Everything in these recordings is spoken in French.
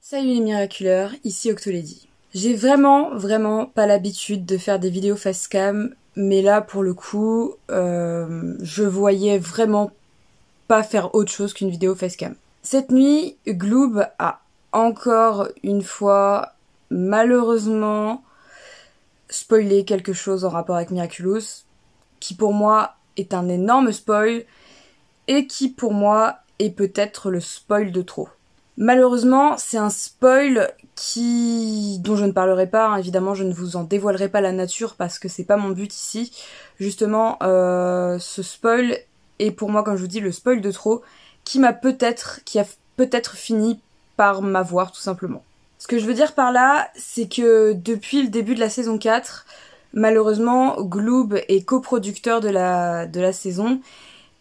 Salut les miraculeurs, ici Octolady. J'ai vraiment pas l'habitude de faire des vidéos facecam, mais là pour le coup, je voyais vraiment pas faire autre chose qu'une vidéo facecam. Cette nuit, Gloob a encore une fois, malheureusement, spoilé quelque chose en rapport avec Miraculous, qui pour moi est un énorme spoil, et qui pour moi est peut-être le spoil de trop. Malheureusement, c'est un spoil dont je ne parlerai pas, hein. Évidemment, je ne vous en dévoilerai pas la nature parce que c'est pas mon but ici. Justement, ce spoil est pour moi, comme je vous dis, le spoil de trop, qui a peut-être fini par m'avoir, tout simplement. Ce que je veux dire par là, c'est que depuis le début de la saison 4, malheureusement, Gloob est coproducteur de la saison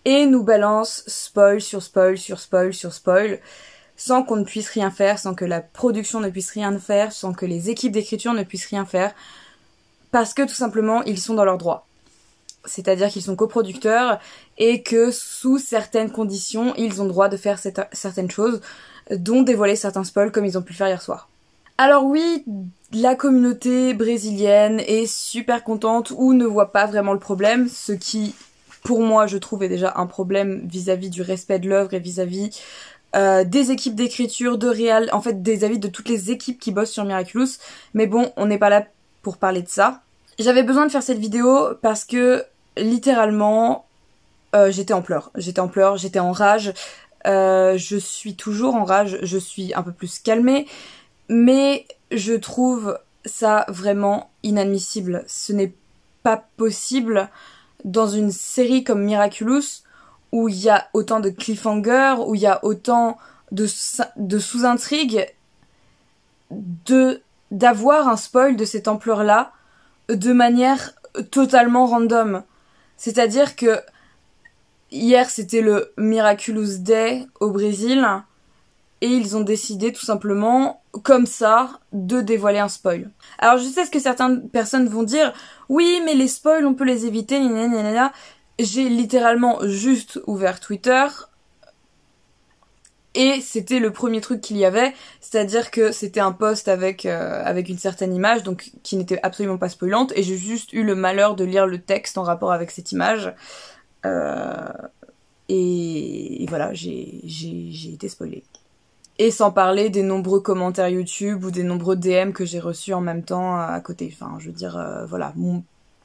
et nous balance spoil sur spoil sur spoil sur spoil, sans qu'on ne puisse rien faire, sans que la production ne puisse rien faire, sans que les équipes d'écriture ne puissent rien faire, parce que tout simplement ils sont dans leurs droits. C'est-à-dire qu'ils sont coproducteurs et que sous certaines conditions, ils ont le droit de faire certaines choses, dont dévoiler certains spoils comme ils ont pu le faire hier soir. Alors oui, la communauté brésilienne est super contente ou ne voit pas vraiment le problème, ce qui, pour moi, je trouve est déjà un problème vis-à-vis du respect de l'œuvre et vis-à-vis des équipes d'écriture, de réal, en fait des avis de toutes les équipes qui bossent sur Miraculous, mais bon, on n'est pas là pour parler de ça. J'avais besoin de faire cette vidéo parce que, littéralement, j'étais en pleurs, j'étais en rage, je suis toujours en rage, je suis un peu plus calmée, mais je trouve ça vraiment inadmissible. Ce n'est pas possible dans une série comme Miraculous, où il y a autant de cliffhangers, où il y a autant de sous-intrigues, d'avoir un spoil de cette ampleur-là de manière totalement random. C'est-à-dire que hier c'était le Miraculous Day au Brésil et ils ont décidé tout simplement, comme ça, de dévoiler un spoil. Alors je sais ce que certaines personnes vont dire, oui mais les spoils on peut les éviter, gna. J'ai littéralement juste ouvert Twitter et c'était le premier truc qu'il y avait, c'est-à-dire que c'était un post avec une certaine image, donc qui n'était absolument pas spoilante, et j'ai juste eu le malheur de lire le texte en rapport avec cette image. Et voilà, j'ai été spoilée. Et sans parler des nombreux commentaires YouTube ou des nombreux DM que j'ai reçus en même temps à côté. Enfin, je veux dire, voilà,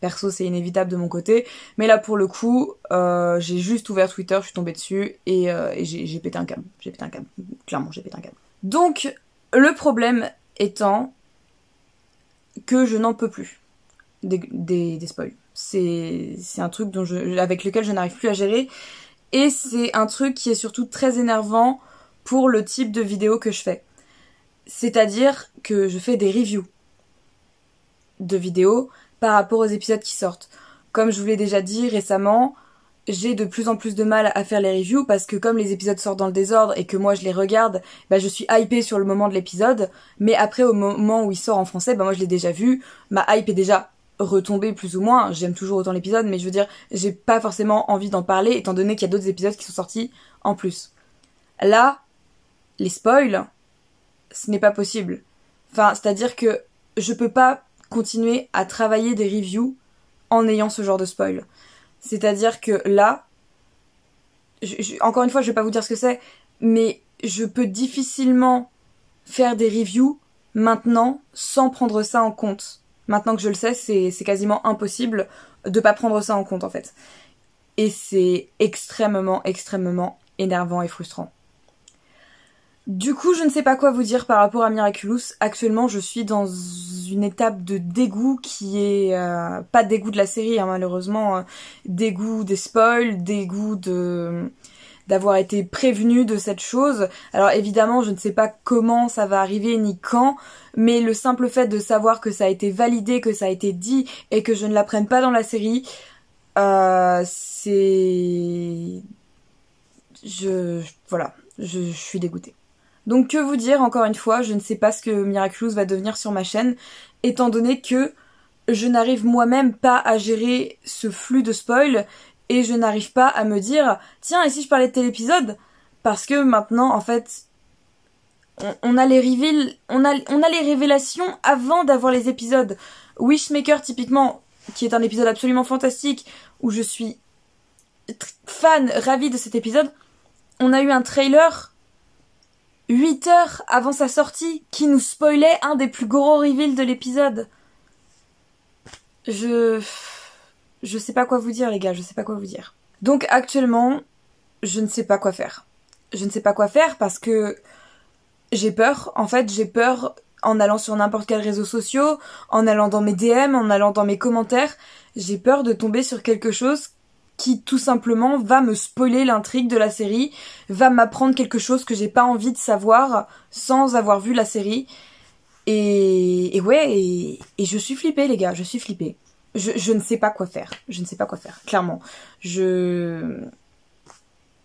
perso c'est inévitable de mon côté, mais là pour le coup j'ai juste ouvert Twitter, je suis tombée dessus et j'ai pété un câble, clairement j'ai pété un câble. Donc le problème étant que je n'en peux plus des spoils. C'est un truc avec lequel je n'arrive plus à gérer, et c'est un truc qui est surtout très énervant pour le type de vidéo que je fais. C'est-à-dire que je fais des reviews de vidéos par rapport aux épisodes qui sortent. Comme je vous l'ai déjà dit récemment, j'ai de plus en plus de mal à faire les reviews parce que comme les épisodes sortent dans le désordre et que moi je les regarde, bah je suis hypée sur le moment de l'épisode, mais après au moment où il sort en français, bah moi je l'ai déjà vu, ma hype est déjà retombée plus ou moins, j'aime toujours autant l'épisode, mais je veux dire, j'ai pas forcément envie d'en parler étant donné qu'il y a d'autres épisodes qui sont sortis en plus. Là, les spoils, ce n'est pas possible. Enfin, c'est-à-dire que je peux pas continuer à travailler des reviews en ayant ce genre de spoil. C'est-à-dire que là, encore une fois, je vais pas vous dire ce que c'est, mais je peux difficilement faire des reviews maintenant sans prendre ça en compte. Maintenant que je le sais, c'est quasiment impossible de pas prendre ça en compte en fait. Et c'est extrêmement énervant et frustrant. Du coup, je ne sais pas quoi vous dire par rapport à Miraculous. Actuellement, je suis dans une étape de dégoût qui est pas dégoût de la série, hein, malheureusement, dégoût des spoils, dégoût d'avoir été prévenue de cette chose. Alors évidemment, je ne sais pas comment ça va arriver ni quand, mais le simple fait de savoir que ça a été validé, que ça a été dit et que je ne l'apprenne pas dans la série, voilà, je suis dégoûtée. Donc que vous dire, encore une fois, je ne sais pas ce que Miraculous va devenir sur ma chaîne, étant donné que je n'arrive moi-même pas à gérer ce flux de spoil, et je n'arrive pas à me dire, tiens, et si je parlais de tel épisode? Parce que maintenant, en fait, on a les reveals, on a les révélations avant d'avoir les épisodes. Wishmaker typiquement, qui est un épisode absolument fantastique, où je suis fan, ravie de cet épisode, on a eu un trailer 8 heures avant sa sortie qui nous spoilait un des plus gros reveals de l'épisode. Je sais pas quoi vous dire les gars, je sais pas quoi vous dire. Donc actuellement, je ne sais pas quoi faire. Je ne sais pas quoi faire parce que j'ai peur. En fait, j'ai peur en allant sur n'importe quel réseau social, en allant dans mes DM, en allant dans mes commentaires. J'ai peur de tomber sur quelque chose qui tout simplement va me spoiler l'intrigue de la série, va m'apprendre quelque chose que j'ai pas envie de savoir sans avoir vu la série. Et je suis flippée les gars, je suis flippée. Je ne sais pas quoi faire, je ne sais pas quoi faire, clairement. Je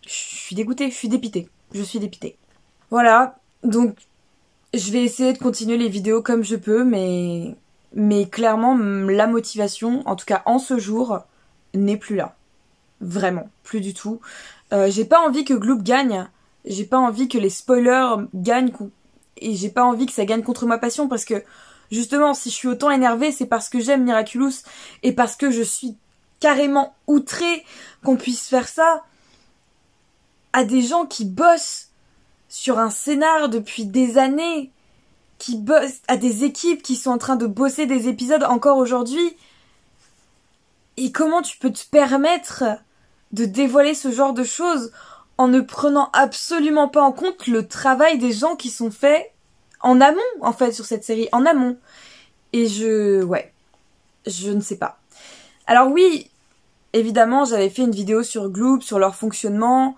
suis dégoûtée, je suis dépitée, je suis dépitée. Voilà, donc je vais essayer de continuer les vidéos comme je peux, mais clairement la motivation, en tout cas en ce jour, n'est plus là. Vraiment, plus du tout. J'ai pas envie que Gloop gagne, j'ai pas envie que les spoilers gagnent, et j'ai pas envie que ça gagne contre ma passion, parce que justement, si je suis autant énervée, c'est parce que j'aime Miraculous, et parce que je suis carrément outrée qu'on puisse faire ça à des gens qui bossent sur un scénar depuis des années, qui bossent à des équipes qui sont en train de bosser des épisodes encore aujourd'hui. Et comment tu peux te permettre de dévoiler ce genre de choses en ne prenant absolument pas en compte le travail des gens qui sont faits en amont, en fait, sur cette série, en amont. Et je ne sais pas. Alors oui, évidemment, j'avais fait une vidéo sur Gloop, sur leur fonctionnement,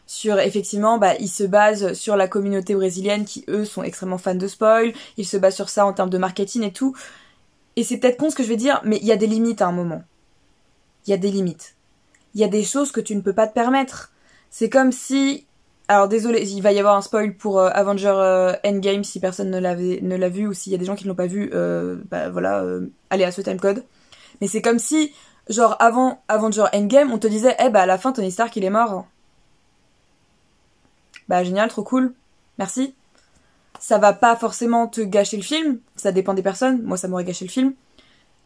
sur effectivement, ils se basent sur la communauté brésilienne qui, eux, sont extrêmement fans de spoil, ils se basent sur ça en termes de marketing et tout. Et c'est peut-être con ce que je vais dire, mais il y a des limites à un moment. Il y a des limites. Il y a des choses que tu ne peux pas te permettre. C'est comme si... Alors désolé, il va y avoir un spoil pour Avenger Endgame si personne ne l'a vu, ou s'il y a des gens qui ne l'ont pas vu, allez à ce timecode. Mais c'est comme si, genre avant Avenger Endgame, on te disait, à la fin Tony Stark il est mort. Génial, trop cool, merci. Ça va pas forcément te gâcher le film, ça dépend des personnes, moi ça m'aurait gâché le film.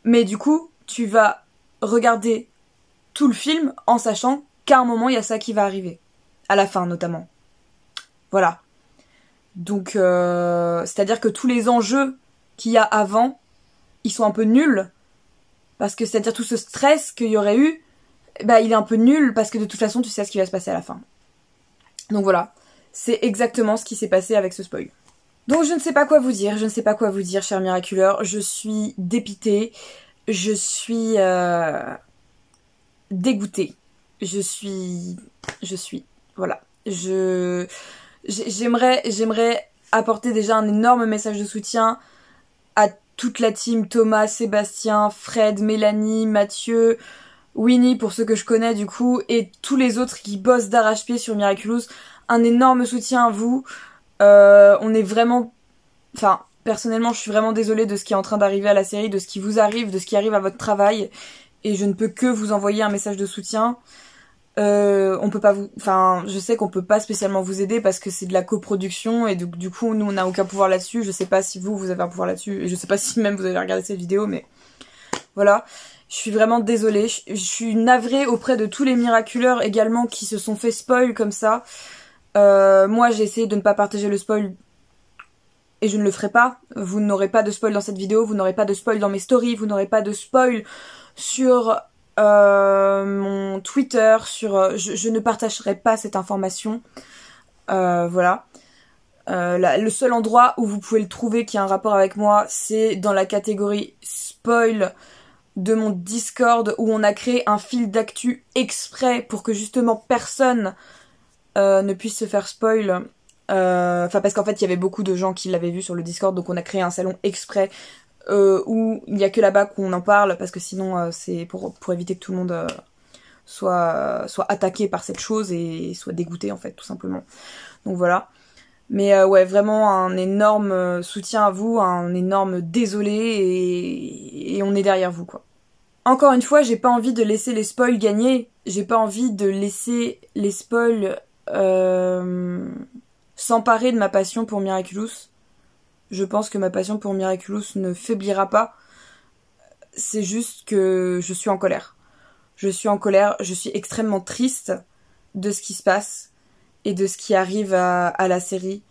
Mais du coup, tu vas regarder tout le film en sachant qu'à un moment il y a ça qui va arriver. À la fin notamment. Voilà. Donc c'est-à-dire que tous les enjeux qu'il y a avant, ils sont un peu nuls. Parce que c'est-à-dire tout ce stress qu'il y aurait eu, il est un peu nul parce que de toute façon tu sais ce qui va se passer à la fin. Donc voilà. C'est exactement ce qui s'est passé avec ce spoil. Donc je ne sais pas quoi vous dire, chers miraculeurs. Je suis dépitée. Je suis dégoûtée. Je suis... Voilà. J'aimerais apporter déjà un énorme message de soutien à toute la team, Thomas, Sébastien, Fred, Mélanie, Mathieu, Winnie pour ceux que je connais du coup, et tous les autres qui bossent d'arrache-pied sur Miraculous. Un énorme soutien à vous. On est vraiment... Enfin, personnellement, je suis vraiment désolée de ce qui est en train d'arriver à la série, de ce qui vous arrive, de ce qui arrive à votre travail. Et je ne peux que vous envoyer un message de soutien. On peut pas vous... Enfin, je sais qu'on peut pas spécialement vous aider parce que c'est de la coproduction et du coup, nous, on n'a aucun pouvoir là-dessus. Je sais pas si vous avez un pouvoir là-dessus. Et je sais pas si même vous avez regardé cette vidéo, mais... Voilà. Je suis vraiment désolée. Je suis navrée auprès de tous les miraculeurs également qui se sont fait spoil comme ça. Moi, j'ai essayé de ne pas partager le spoil et je ne le ferai pas. Vous n'aurez pas de spoil dans cette vidéo, vous n'aurez pas de spoil dans mes stories, vous n'aurez pas de spoil sur mon Twitter, je ne partagerai pas cette information. Voilà. Le seul endroit où vous pouvez le trouver qui a un rapport avec moi, c'est dans la catégorie spoil de mon Discord où on a créé un fil d'actu exprès pour que justement personne ne puisse se faire spoil. Enfin parce qu'en fait il y avait beaucoup de gens qui l'avaient vu sur le Discord, donc on a créé un salon exprès où il n'y a que là-bas qu'on en parle, parce que sinon c'est pour éviter que tout le monde soit attaqué par cette chose et soit dégoûté en fait tout simplement. Donc voilà. Mais ouais, vraiment un énorme soutien à vous, un énorme désolé et on est derrière vous quoi. Encore une fois, j'ai pas envie de laisser les spoils gagner, j'ai pas envie de laisser les spoils s'emparer de ma passion pour Miraculous. Je pense que ma passion pour Miraculous ne faiblira pas. C'est juste que je suis en colère. Je suis en colère, je suis extrêmement triste de ce qui se passe et de ce qui arrive à la série.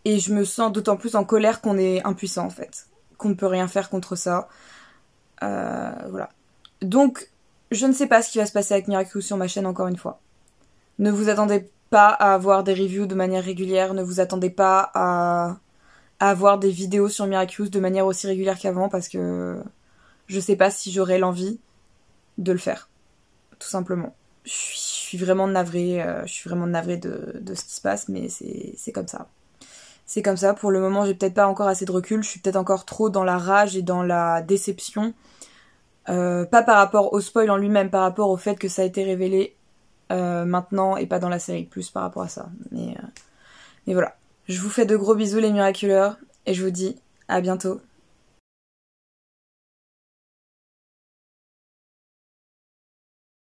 Et je me sens d'autant plus en colère qu'on est impuissant en fait. Qu'on ne peut rien faire contre ça. Voilà. Donc, je ne sais pas ce qui va se passer avec Miraculous sur ma chaîne encore une fois. Ne vous attendez pas à avoir des reviews de manière régulière. Ne vous attendez pas à avoir des vidéos sur Miraculous de manière aussi régulière qu'avant parce que je sais pas si j'aurai l'envie de le faire. Tout simplement. Je suis vraiment navrée, de ce qui se passe, mais c'est comme ça. C'est comme ça, pour le moment j'ai peut-être pas encore assez de recul, je suis peut-être encore trop dans la rage et dans la déception. Pas par rapport au spoil en lui-même, par rapport au fait que ça a été révélé maintenant et pas dans la série, plus par rapport à ça. Mais voilà. Je vous fais de gros bisous les miraculeurs et je vous dis à bientôt.